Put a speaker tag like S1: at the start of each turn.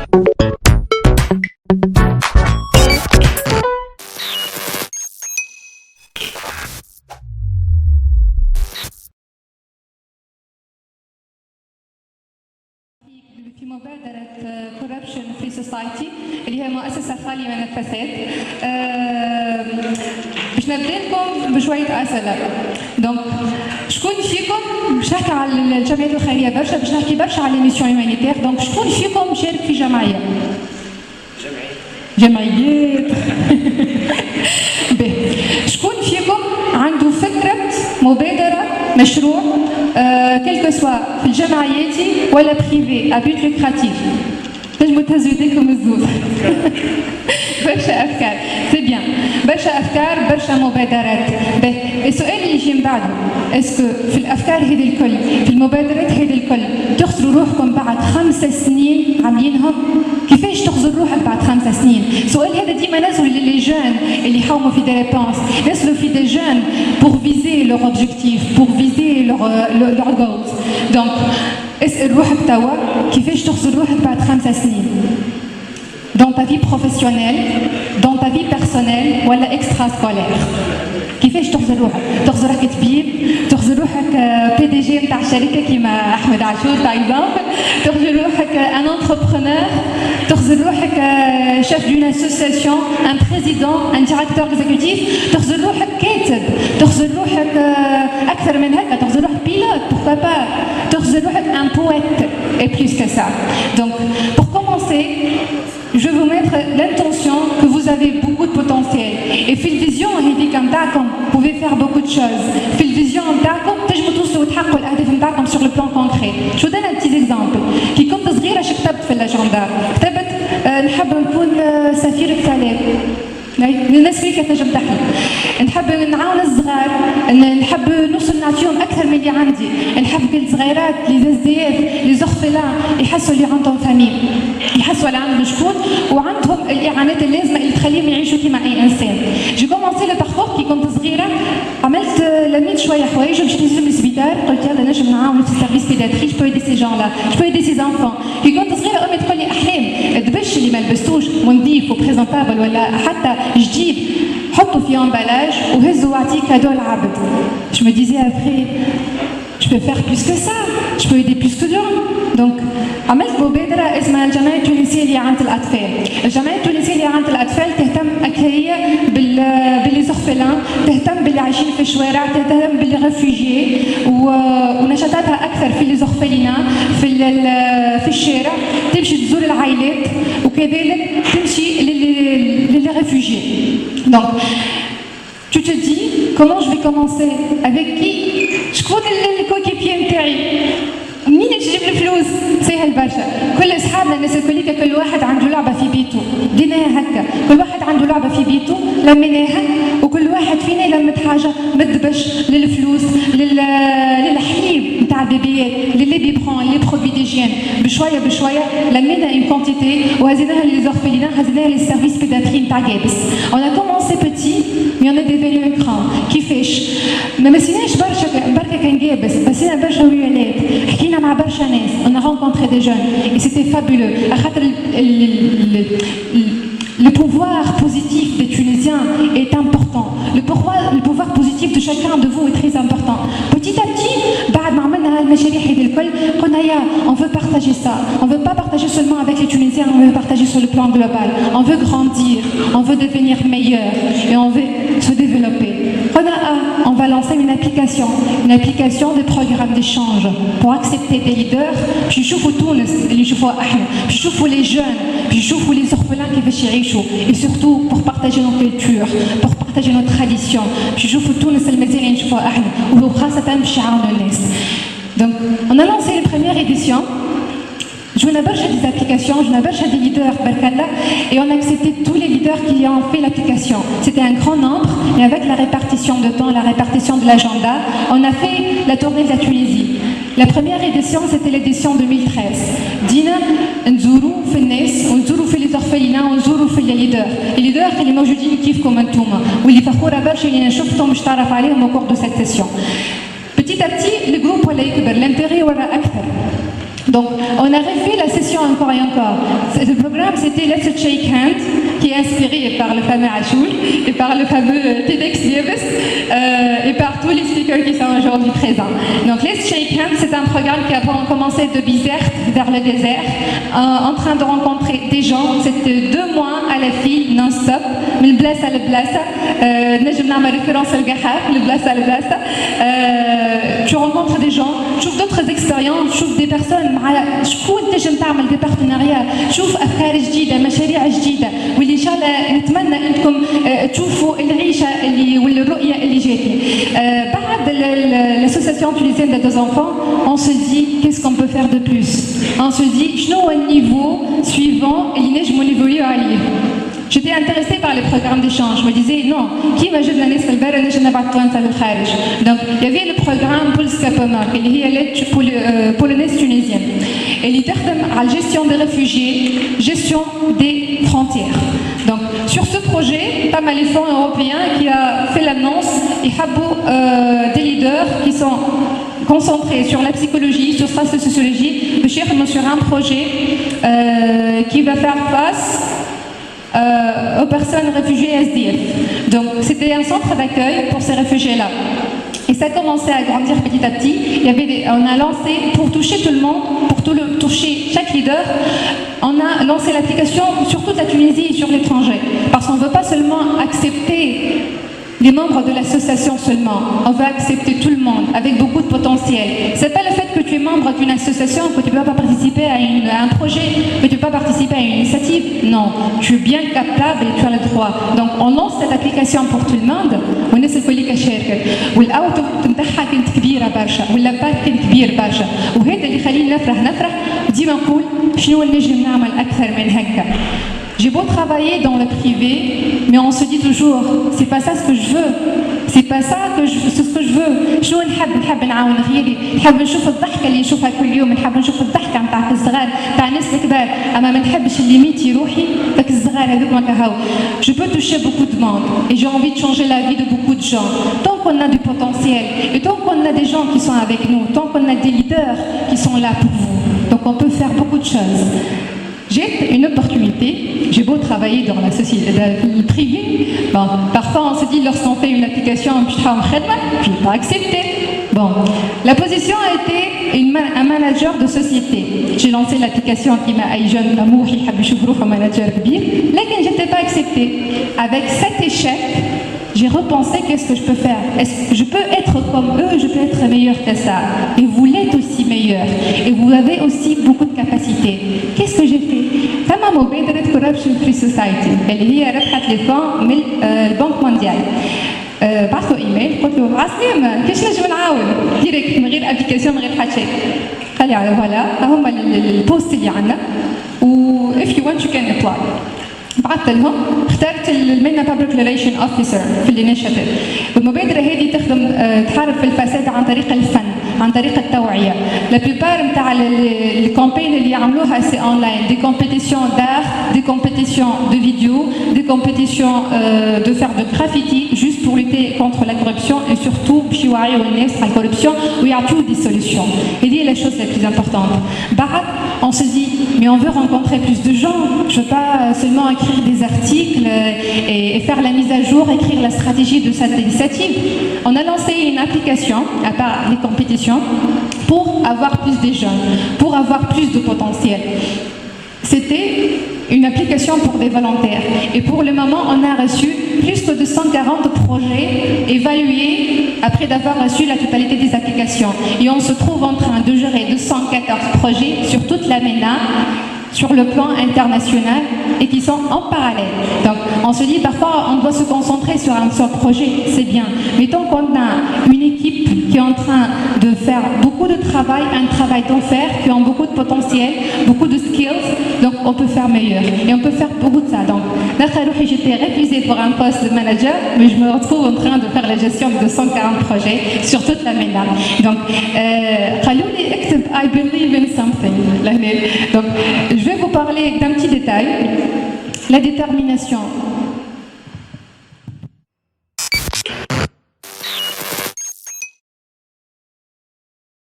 S1: في مبادرة كوربشن فري سوسايتي اللي هي مؤسسة خالية من الفساد. باش نبدا لكم بشوية أسئلة. دونك شكون فيكم باش نحكي على الجمعيات الخيرية برشا، باش نحكي برشا على ليميسيون هيومانيتير. دونك شكون فيكم شارك في جمعية؟ جمعيات. شكون فيكم عنده فكرة مبادرة مشروع كل سوا في الجمعيات ولا بريفي ابيوت لوكراتيف؟ تنجموا تهزوا يديكم الزوز. برشا افكار، سي بيان، برشا افكار، برشا مبادرات. السؤال اللي يجي من بعده، اسكو في الافكار هذه الكل، في المبادرات هذه الكل، تخسروا روحكم بعد 5 سنين عاملينهم؟ كيفاش تخزر روحك بعد 5 سنين؟ السؤال هذا ديما نسألوا لي جون اللي يحاوموا في دي ريبونس، نسألوا في دي جون بور فيزي لور اوبجيكتيف، بور فيزي لور جولز. دونك اسأل روحك توا كيفاش تخزر روحك بعد 5 سنين؟ dans ta vie professionnelle, dans ta vie personnelle ولا extra scolaire. كيفاش تخزر روحك؟ تخزر روحك طبيب، تخزر روحك بي دي جي نتاع شركة كيما أحمد عاشور باغ اكزومبل، تخزر روحك ان انتربرونور، تخزر روحك شيف دون اسوسياسيون، ان بريزيدون، ان ديريكتور اكزيكوتيف، تخزر روحك كاتب، تخزر روحك أكثر من هكا، تخزر روحك بيلوت pourquoi pas، تخزر روحك ان بوète et plus que ça. Donc pour commencer, je vais vous mettre l'intention que vous avez beaucoup de potentiel. Et في الفيزيون هذيك نتاعكم vous pouvez faire beaucoup de choses. في الفيزيون نتاعكم تنجموا توصلوا وتحققوا الأهداف نتاعكم sur le plan concret. جو دون un petit exemple. كي كنت صغيرة اش كتبت في الأجندة؟ كتبت نحب نكون سفير السلام. الناس اللي كانت نجم تحلم، نحب نعاون الصغار، نحب نوصل نعطيهم اكثر من اللي عندي، نحب كل صغيرات لي اس دي اف لي زوغفلان يحسوا اللي عندهم فامي، يحسوا اللي عندهم شكون وعندهم الاعانات اللازمه اللي تخليهم يعيشوا كيما اي انسان. جي كومونسي لو باركور كي كنت صغيره، عملت لميت شويه حوايج ومشيت للسبيطار، قلت يلا نجم نعاون في السيرفيس بيداتري، جو بو ايدي سي جون لا، جو بو ايدي سي زانفون. كي كنت صغيره امي تقول لي احلام، الدبش اللي ما لبستوش ونظيف وبريزونتابل ولا حتى جديد حطه في امبالاج وهزه واعطيه كادو للعبد. Je me disais après, je peux faire plus que ça, je peux aider plus que gens. Donc عملت مبادرة اسمها الجمعية التونسية لإعانة الأطفال. الجمعية التونسية لإعانة الأطفال تهتم أكثرية باللي زغفلان، تهتم باللي عايشين في الشوارع، تهتم باللي ريفوجيي، ونشاطاتها أكثر في اللي زغفلينا في الشارع، تمشي تزور العائلات وكذلك تمشي للي ريفوجيي. Donc tu te dis comment je vais commencer, avec qui, شكون الكوكيبيي نتاعي، منين تجيب الفلوس؟ سهل برشا، كل اصحابنا الناس الكل كل واحد عنده لعبه في بيته، ديناها هكا، كل واحد عنده لعبه في بيته لميناها، وكل واحد فينا لمت حاجه مدبش للفلوس، للحليب نتاع البيبيات، للي بيبرون، لي برودوي ديجين، بشويه بشويه لمينا اون كونتيتي وهزيناها لي زورفلينا، هزيناها لي سيرفيس بيداتري نتاع جابس. On a commencé petit, mais on a devenu grand. كيفاش؟ ما مسيناش بركه كان جابس، مسينا برشا ويولات، حكينا مع برشا ناس، on a rencontré des jeunes et c'était fabuleux. À خاطر le pouvoir positif des Tunisiens est important. Le pouvoir positif de chacun de vous est très important. Petit à petit, بعد ما عملنا هالمشاريع هذه الكل، قلنا يا on veut partager ça. On veut pas partager seulement avec les Tunisiens, on veut partager sur le plan global. On veut grandir, on veut devenir meilleur et on veut se développer. On va lancer une application de programme d'échange pour accepter des leaders. puis يشوفوا تونس اللي يشوفوها احنا، puis يشوفوا les jeunes, puis يشوفوا les orphelins كيفاش يعيشوا، et surtout pour partager nos cultures, pour partager nos traditions, puis يشوفوا تونس المزيان نشوفوها احنا، وخاصة باش يعاونوا الناس. Donc on a lancé la première édition. Je n'ai pas des applications, je n'ai pas des leaders, et on a accepté tous les leaders qui ont fait l'application. C'était un grand nombre, et avec la répartition de temps, la répartition de l'agenda, on a fait la tournée de la Tunisie. La première édition, c'était l'édition 2013. Dina, nzourou في الناس, ونزوروا في les orphelinats, ونزوروا في les leaders. Les leaders اللي موجودين كيفكم انتوما, واللي فخورة برشا اللي شفتهم باش تعرف عليهم au cours de cette session. Petit à petit, le groupe ولا يكبر, l'intérêt ولا أكثر. Donc, on a refait la session encore et encore. Le programme, c'était Let's Shake Hands, qui est inspiré par le fameux Achoul et par le fameux TEDx Liebes et par tous les speakers qui sont aujourd'hui présents. Donc, Let's Shake Hands, c'est un programme qui a commencé de Bizerte vers le désert, en train de rencontrer des gens. C'était 2 mois à la file, non-stop, من البلاصة للبلاصة. نجم نعمل référence للقحاف من البلاصة للبلاصة. Tu rencontres des gens, tu trouves d'autres expériences, tu trouves des personnes مع شكون تنجم تعمل des partenariats، تشوف أفكار جديدة، مشاريع جديدة، واللي إن شاء الله نتمنى أنكم تشوفوا العيشة اللي والرؤية اللي جاتني. بعد l'association tunisienne des 2 enfants, on se dit qu'est-ce qu'on peut faire de plus. On se dit شنو هو النيفو suivant اللي نجموا نيفوليو عليه. J'étais intéressée par les programmes d'échange. Je me disais, non, qui va jouer l'année sur le barre, je n'ai pas de kharij. Donc, il y avait le programme Polska Pomar, qui est l'aide polonaise tunisienne. Et il est à la gestion des réfugiés, gestion des frontières. Donc, sur ce projet, Tam Fonds européen qui a fait l'annonce, et Habou, des leaders qui sont concentrés sur la psychologie, sur la sociologie, de chercher sur un projet qui va faire face aux personnes réfugiées SDF. Donc c'était un centre d'accueil pour ces réfugiés-là. Et ça a commencé à grandir petit à petit. On a lancé, pour toucher tout le monde, pour toucher chaque leader, on a lancé l'application sur toute la Tunisie et sur l'étranger. Parce qu'on ne veut pas seulement accepter les membres de l'association seulement. On veut accepter tout le monde avec beaucoup de potentiel. C'est pas le fait que tu es membre d'une association que tu ne peux pas participer à un projet, que tu ne peux pas participer à une initiative. Non, tu es bien capable et tu as le droit. Donc on lance cette application pour tout le monde. والناس الكل كشاركة والأوت نتاعها كانت كبيرة برشا واللاباك كان كبير برشا وهذا اللي يخليني نفرح وديما نقول شنو نجم نعمل أكثر من هكا. J'ai beau travailler dans le privé, mais on se dit toujours, c'est pas ça ce que je veux. C'est pas ça que c'est ce que je veux. شنو نحب نعاون غيري، نحب نشوف الضحكة اللي نشوفها كل يوم، نحب نشوف الضحكة نتاع الصغار، نتاع الناس الكبار، أما ما نحبش اللي ميتي روحي داك الصغار هذوك ما كهو. Je peux toucher beaucoup de monde et j'ai envie de changer la vie de beaucoup de gens. Tant qu'on a du potentiel et tant qu'on a des gens qui sont avec nous, tant qu'on a des leaders qui sont là pour vous, donc on peut faire beaucoup de choses. J'ai une opportunité, j'ai beau travailler dans la société privée, bon, parfois on se dit lorsqu'on fait une application, je ne vais pas accepter. Bon, la position a été un manager de société. J'ai lancé l'application qui m'a jeune l'amour, un manager kbir, mais je n'étais pas acceptée. Avec cet échec, j'ai repensé qu'est-ce que je peux faire. Est-ce que je peux être comme eux, je peux être meilleur que ça. Et vous l'êtes aussi meilleur. Et vous avez aussi beaucoup de capacités. Qu'est-ce que j'ai fait? فما مبادرة Corruption Free Society اللي هي ربحت لي فون من البنك مونديال. بعثوا ايميل قلت له عسلامة كيفاش نجم نعاون ديريكت من غير ابليكاسيون من غير حتى شيء. قال لي فوالا هما البوست اللي عندنا و if you want you can apply. بعثت لهم اخترت المينا بابليك ريليشن اوفيسر في الانيشيتيف. المبادره هذه تخدم تحارب في الفساد عن طريق الفن، عن طريق التوعيه. لا بلوبار نتاع الكامبين اللي يعملوها سي اونلاين، دي كومبيتيسيون دار، دي كومبيتيسيون دو فيديو، دي كومبيتيسيون دو فير دو جرافيتي juste pour lutter contre la corruption et surtout باش يوعيوا الناس على الكوربسيون ويعطيو دي سوليوشن. هذه هي la chose la plus importante. بعد on se dit mais on veut rencontrer plus de gens, je veux pas seulement écrire des articles et faire la mise à jour, écrire la stratégie de cette initiative. On a lancé une application, à part les compétitions, pour avoir plus de jeunes, pour avoir plus de potentiel. C'était une application pour des volontaires. Et pour le moment, on a reçu plus que 240 projets évalués après d'avoir reçu la totalité des applications. Et on se trouve en train de gérer 214 projets sur toute la MENA, sur le plan international et qui sont en parallèle. Donc on se dit parfois on doit se concentrer sur un seul projet, c'est bien. Mais tant qu'on a une équipe qui est en train de faire beaucoup de travail, un travail d'enfer, qui ont beaucoup de potentiel, beaucoup de skills, donc on peut faire meilleur. Et on peut faire beaucoup de ça. Donc j'étais refusée pour un poste de manager, mais je me retrouve en train de faire la gestion de 240 projets sur toute la MENA. Donc I believe in something. Donc je vais vous parler d'un petit détail. La détermination